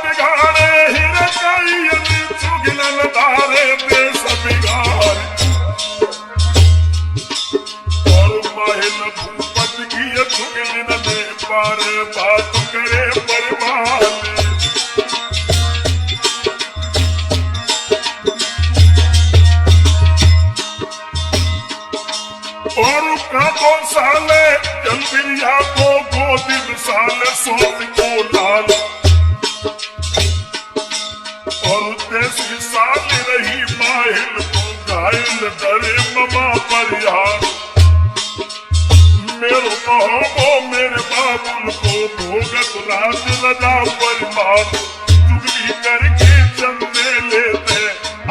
बिगाड़े हिरकाई चुगलन दारे देश बिगाड़ और महल भूपत की चुगलन में पर बात करे परमाल और काको साले जलबिरिया को गोदिन साले सोच को लाल और तेसी साल रही माहिल को घायल डरे ममा पर यार मेरो कहो मेरे बाबुल को भोगत राज रजा परिवार चुगली करके चंदे लेते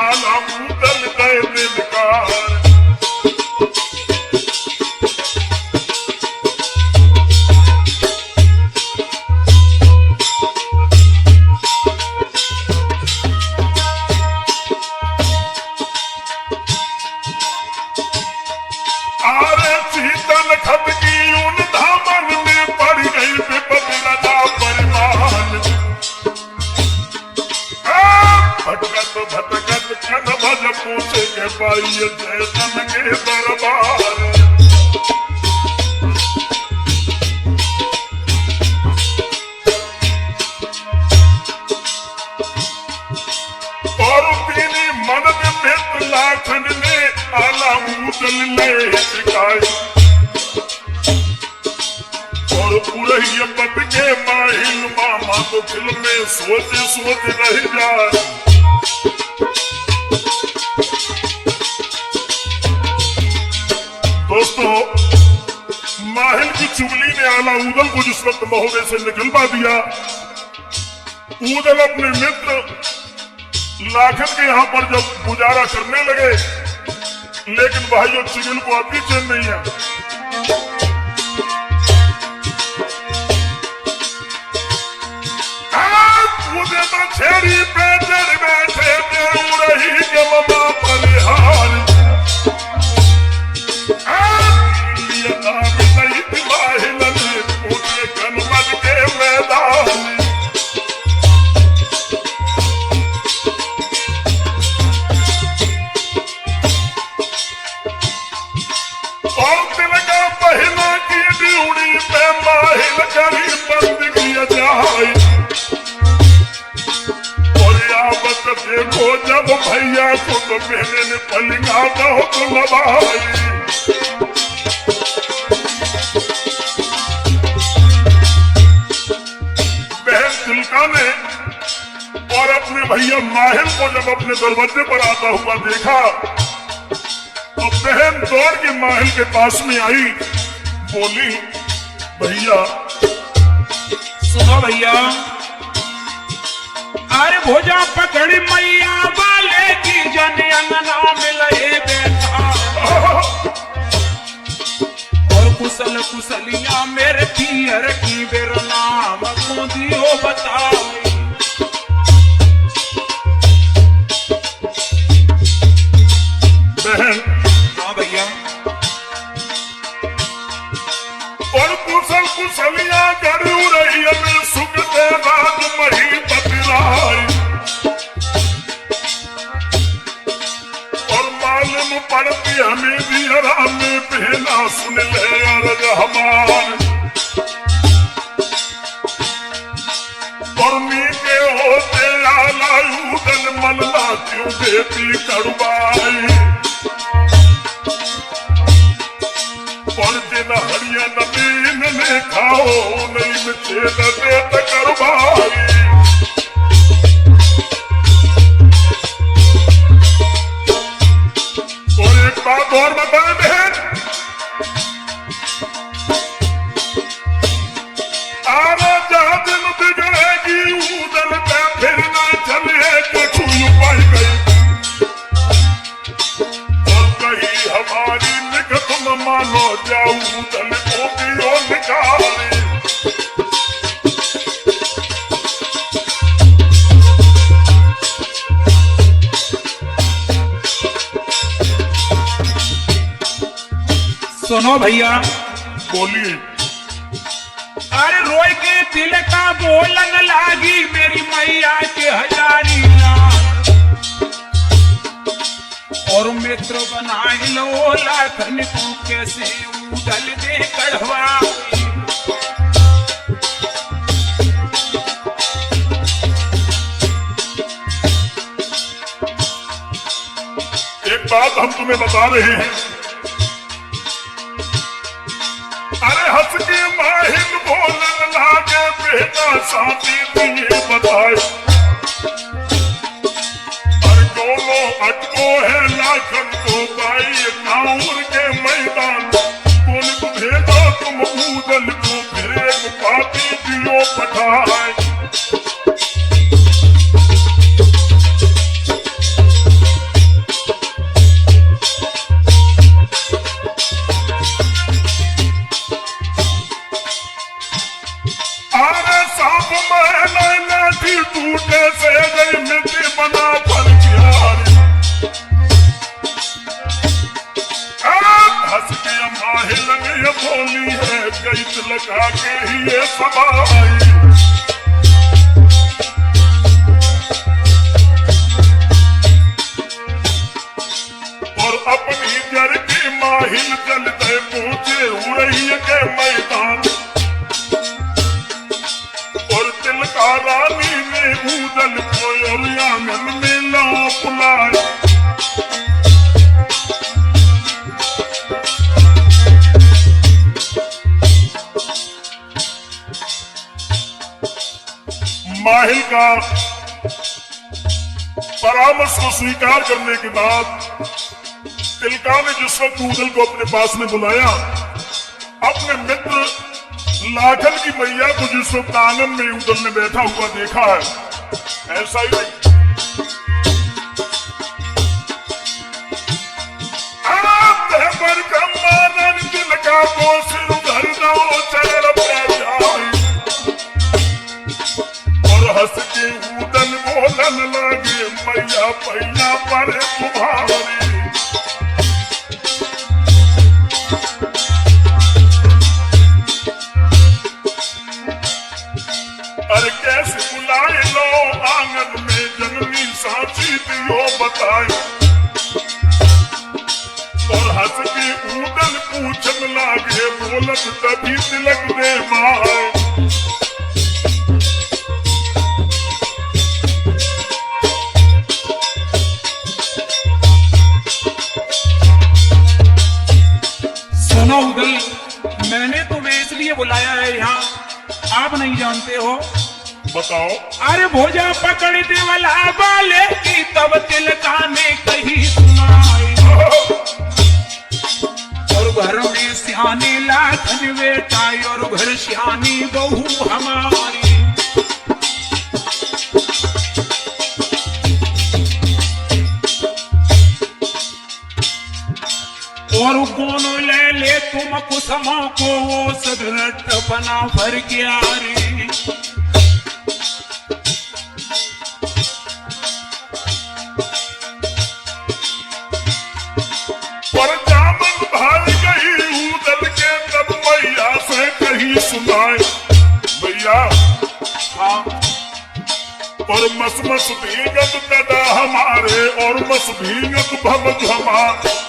आला मुदल गए दिलकार पूछे के भाई जैसन के दरबार और पीनी मन में लाखन ने आला मुदल ले सिखाई और पूरे पट के माहिल मामा तो फिल्म में सोच रह जाए दोस्तों माहिल की चुगली ने आला उदल को जिस वक्त महोदय से निकलवा दिया उदल अपने मित्र लाखन के यहां पर जब गुजारा करने लगे लेकिन भाइयों चुगल को अब भी चैन नहीं है मुझे तो छेड़ी पे चढ़ बैठे रही के ममा परिहार देखो जब भैया को तो बहने ने पलिंगा बहुत लबाई बहन तिलका ने और अपने भैया माहिल को जब अपने दरवाजे पर आता हुआ देखा तो बहन दौड़ के माहिल के पास में आई बोली भैया सुनो भैया अरे भोजा पकड़ी मैया वाले की जने अंगना मिले बेटा और कुशल कुशलिया मेरे पियर की बेर नाम को दियो बताई बहन हाँ भैया और कुशल कुशलिया करू रही हमें सुख दे राज मही बतराई और मालूम पड़ती हमें भी आराम में पहला सुन ले अर्ज हमार और नीचे होते आलायू दल मल्ला क्यों देती कड़वाई और दिन हरिया नदीन ने खाओ नहीं मिटे न देत करवाई और एक बात और बताएं बहन आरा जहाँ दिन बिगड़ेगी उदल पे फिर ना चले कछु पाई गई और कहीं हमारी निकट न मानो जाऊं उदल को दियो निकाले सुनो भैया बोलिए अरे रोई के दिल का बोलन लागी मेरी मैया माहिल ओ लाखन तू कैसे उदल दे कढ़वाई। एक बात हम तुम्हें बता रहे हैं, अरे हंस के माहिल बोलन लागे बेटा शादी दिए बताए। अरे दोनों अटको है लाखन को पाई नाउर के मैदान, कौन को भेजो तुम उदल को फिर एक पापी दियो पठाए। टूटे से गई मिट्टी बना फल प्यारी, हंस के माहिल ने बोली है गई लगा के ही ये सबाई। और अपनी जड़ की माहिल चलते पहुंचे उड़ही के मैदान, और दिल का रानी ने उदल को और आंगन में लौट लाए। माहिल का परामर्श को स्वीकार करने के बाद तिलका ने जिस वक्त उदल को अपने पास में बुलाया, अपने मित्र लाखन की मैया को जिस वक्त आंगन में उदल ने बैठा हुआ देखा है, ऐसा ही नहीं पर कमानन तिलका को सिर उधर दो चल जाए। और हंस के उदल बोलन लगे मैया पैया पर तुम्हारी। अरे कैसे बुलाए लो आंगन में जननी साची दियो बताए। और हंस के उदल पूछन लागे बोलत तभी तिलक दे माए। सुनो उदल, मैंने तुम्हें इसलिए बुलाया है यहाँ, आप नहीं जानते हो? बताओ। अरे भोजा पकड़ दे वाला वाले की तब तिलका ने कही सुनाई। और घर में सियानी लाखन बेटा और घर सियानी बहू हमारी। और कौन ले ले तुम कुसमों को वो सदरट बना भर के आ रही। पर जामन भाई गई उदल के तब मैया से कही सुनाए। भैया हाँ। और मस भीगत ददा हमारे और मस भीगत भवज हमारे।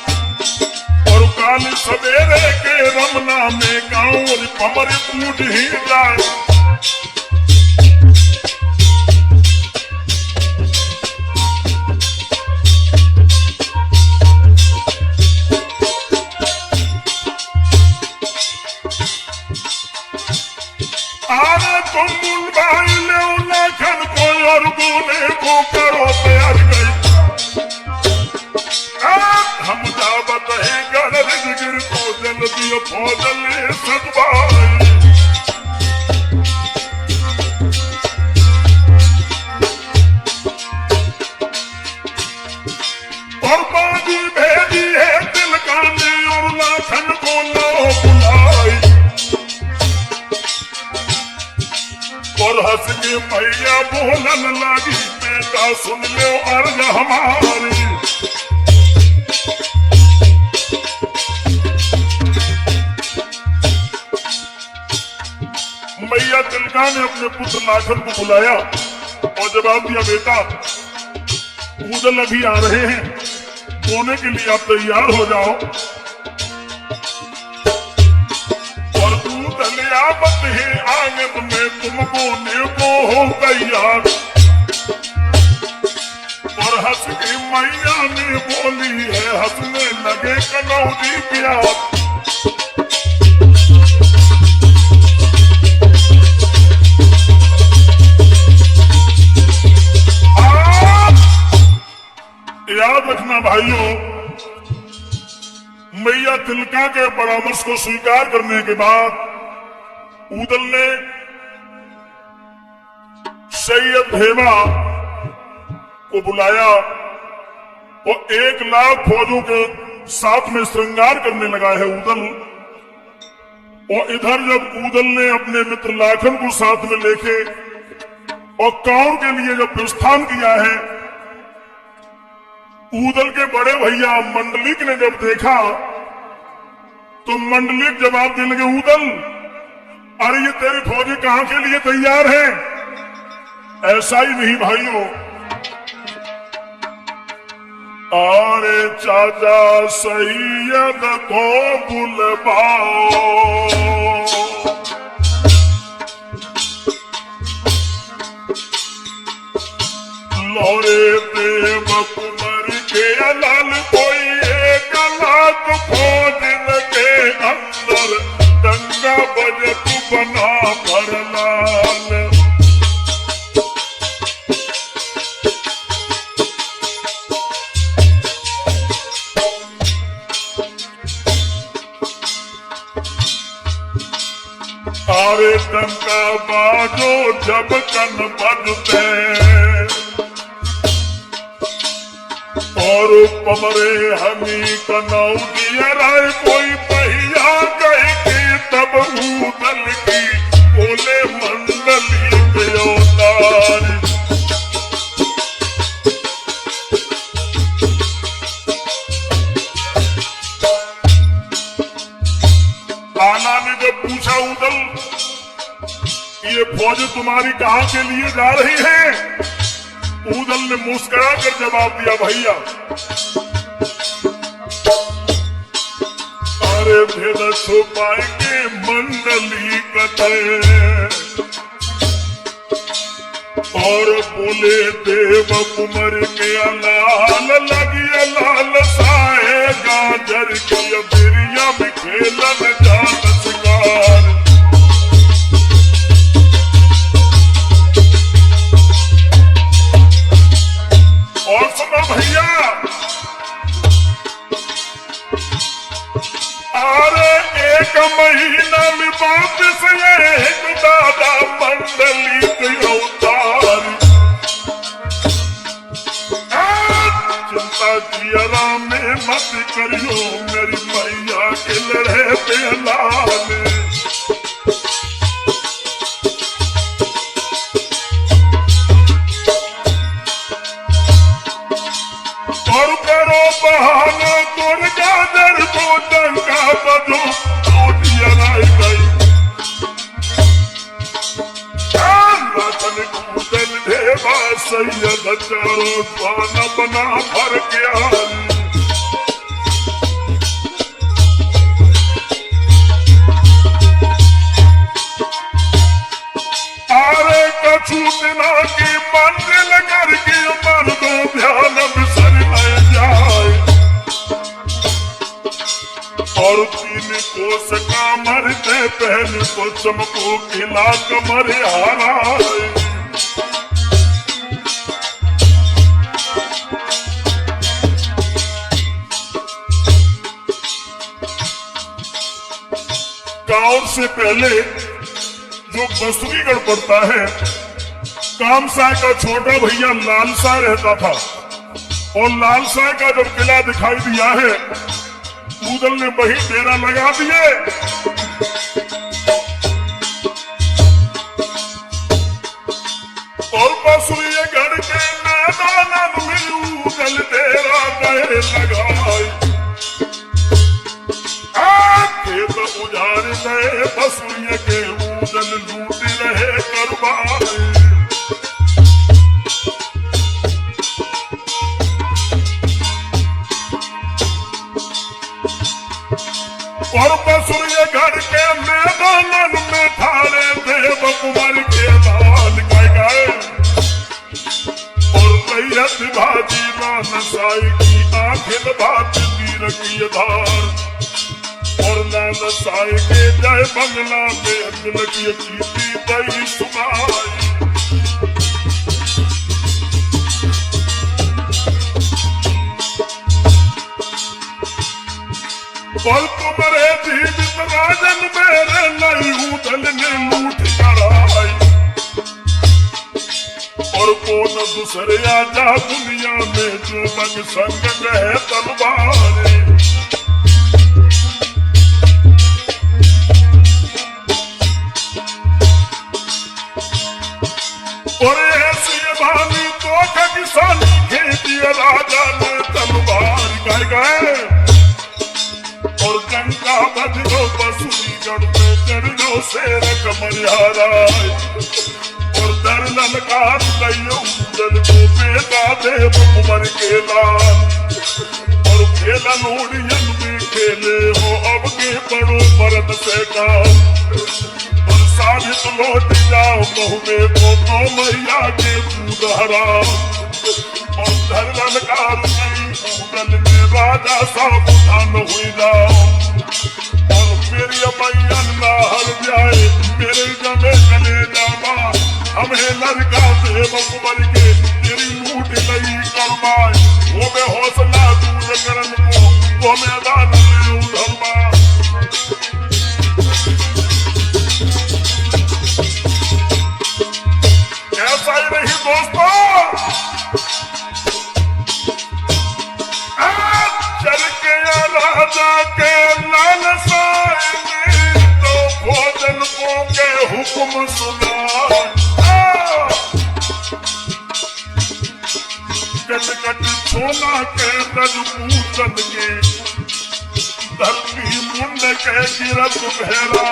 और काल सवेरे के रमना में गाँव और पमर कूट ही जाए। आरे तुम भाई ले लाखन को और दूल्हे को करो प्यार गई। हम जावत है गढ़ जिगर को जल दियो फौजल सदबाई। और बाजी भेजी है तिलका ने और लाखन को लो बुलाई। और हंस के मैया बोलन लगी बेटा सुन लो अर्ज हमारी। मैया तिलका ने अपने पुत्र लाखन को बुलाया और जवाब दिया बेटा उदल अभी आ रहे हैं, सोने के लिए आप तैयार हो जाओ। और दूधलिया मत है आंगन में तुमको ने को हो तैयार। और हंस के मैया ने बोली है हंसने लगे कनौजी प्यार। याद रखना भाइयों, मैया तिलका के परामर्श को स्वीकार करने के बाद ऊदल ने सैयद हेमा को बुलाया और 1 लाख फौजों के साथ में श्रृंगार करने लगा है ऊदल। और इधर जब ऊदल ने अपने मित्र लाखन को साथ में लेके और काउर के लिए जब प्रस्थान किया है, ऊदल के बड़े भैया मंडलिक ने जब देखा तो मंडलिक जवाब देने लगे, ऊदल अरे ये तेरी फौजी कहां के लिए तैयार है? ऐसा ही नहीं भाइयों, अरे चाचा सैयद को बुलवाओ। लौरे देव कुमार के लाल कोई 1 लाख फौज के अंदर दंगा बजट बना भरलाल। अरे डंका बाजो जब कन बजते और पमरे हमी कनौजिया राय कोई पहिया गए कि तब ऊदल की बोले मंडली बेदार। आना ने जब पूछा ऊदल ये फौज तुम्हारी कहां के लिए जा रही है? ऊदल ने मुस्कुरा कर जवाब दिया, भैया अरे भेद छुपाएंगे मंडली कथे। और बोले देव कुमार के लाल लगी लाल साए गाजर की बिरिया में खेलन जान शिकार। और सुनो भैया, अरे 1 महीना में वापिस एक दादा मंडली के अवतार। चिंता जियरा में मत करियो मेरी मैया के लड़े पे लाल। और करो बहाना तोड़ गाजर को डंका बजो टोटियाराई गई। रातन कूदल ढेबा सैयद चारों पाना बना भर गया। आरे कछु दिना की मंजिल करके मन दो ध्यान बिसर न जाए। और 3 कोस का मरते पहले तो चमको किला कमर हारा। गांव से पहले जो बसुरीगढ़ पड़ता है, कामसाय का छोटा भैया लालसा रहता था। और लालसा का जब किला दिखाई दिया है, ऊदल ने वही डेरा लगा दिए। और बसुरीगढ़ के मैदान में ऊदल डेरा गए लगाए। खेत उजाड़ गए बसुरिया के ऊदल लूट रहे करवाए। धार और लालसाए के जाए बंगला में तिलक की दही सुनाई पल तुम्हारे जीवित राजन मेरे नई उदल ने लूट कराई और कौन दूसरे आजा दुनिया में जो बग संग गए तलवारें और ऐसी भानी तो किसानी खेती राजा ने तलवार कर गए और गंगा बजरो बसुरी गढ़ में चढ़ो शेर कमरियारा और दर ललकार दैयो उदल को बेटा देव कुंवर के लाल और खेला लोड़ियन में खेले हो अब के बड़ो मर्द से काम और साबित लौट जाओ बहु में तो मैया के दूध हराम और धर ललकार नहीं उदल में राजा सावधान हुई जाओ और मेरी मैया ना हर जाए मेरे जमे चले जावा हमें लड़का देव कुंवर के तेरी लूट नहीं करवाए वो में हौसला दूर करन को वो मैदान में उधरवा ऐसा ही नहीं दोस्तों चल के राजा के लालसाए तो भोजन को के हुक्म सुना कट सोना के रजपूतन के धरती मुंड के गिरत भेरा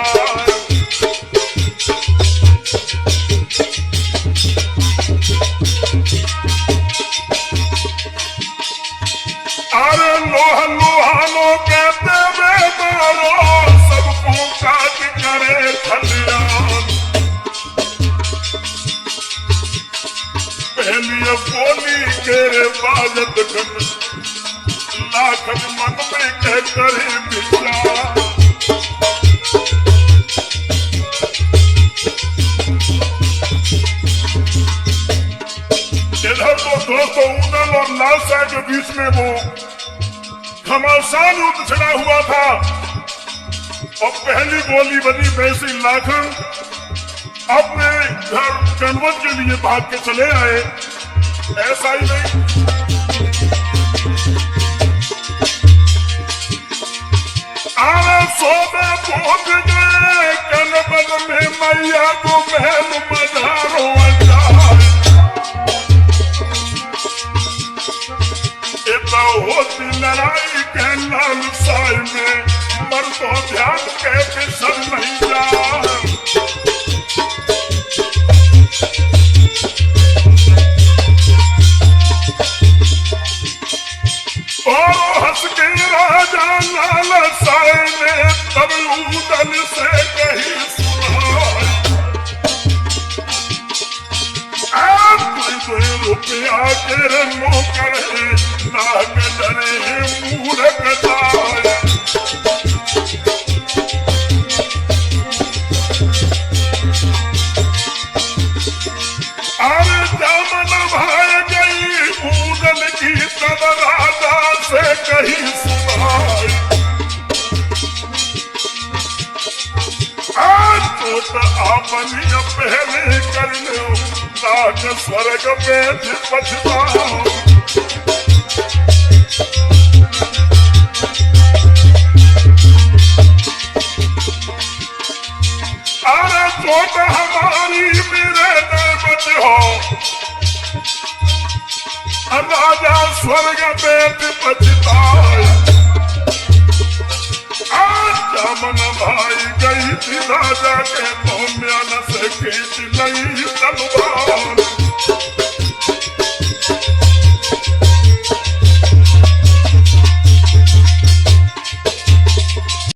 अरे लोहा लोहानो कहते वे मारो सबको काट करे खलियान पहली बोली केरे बाजत खन लाखन मन में कह करे विचार इधर तो दोस्तों उदल और लालसा के बीच में वो घमासान युद्ध छिड़ा हुआ था और पहली गोली बनी वैसी लाखन अपने घर जनवत के लिए भाग के चले आए ऐसा ही नहीं आने सोने पहुंच गए कनबन में मैया को महल मजारो होती लड़ाई के लालसाई में मर्दों ध्यान के फिसल नहीं जा और हंस के राजा लालसाई ने तब उदल से कही रुपया के नौकर नाग डरे मूर्ख अरे जामन भाई गई उदल की तब राजा से कही सुनाई आज तो आपनी पहले कर लो नाग स्वर्ग में पछताओ अरे चोट हमारी मेरे नैबत हो राजा स्वर्ग में पछताए मन भाई गई थी राजा के तो म्यान से खींच नहीं तलवार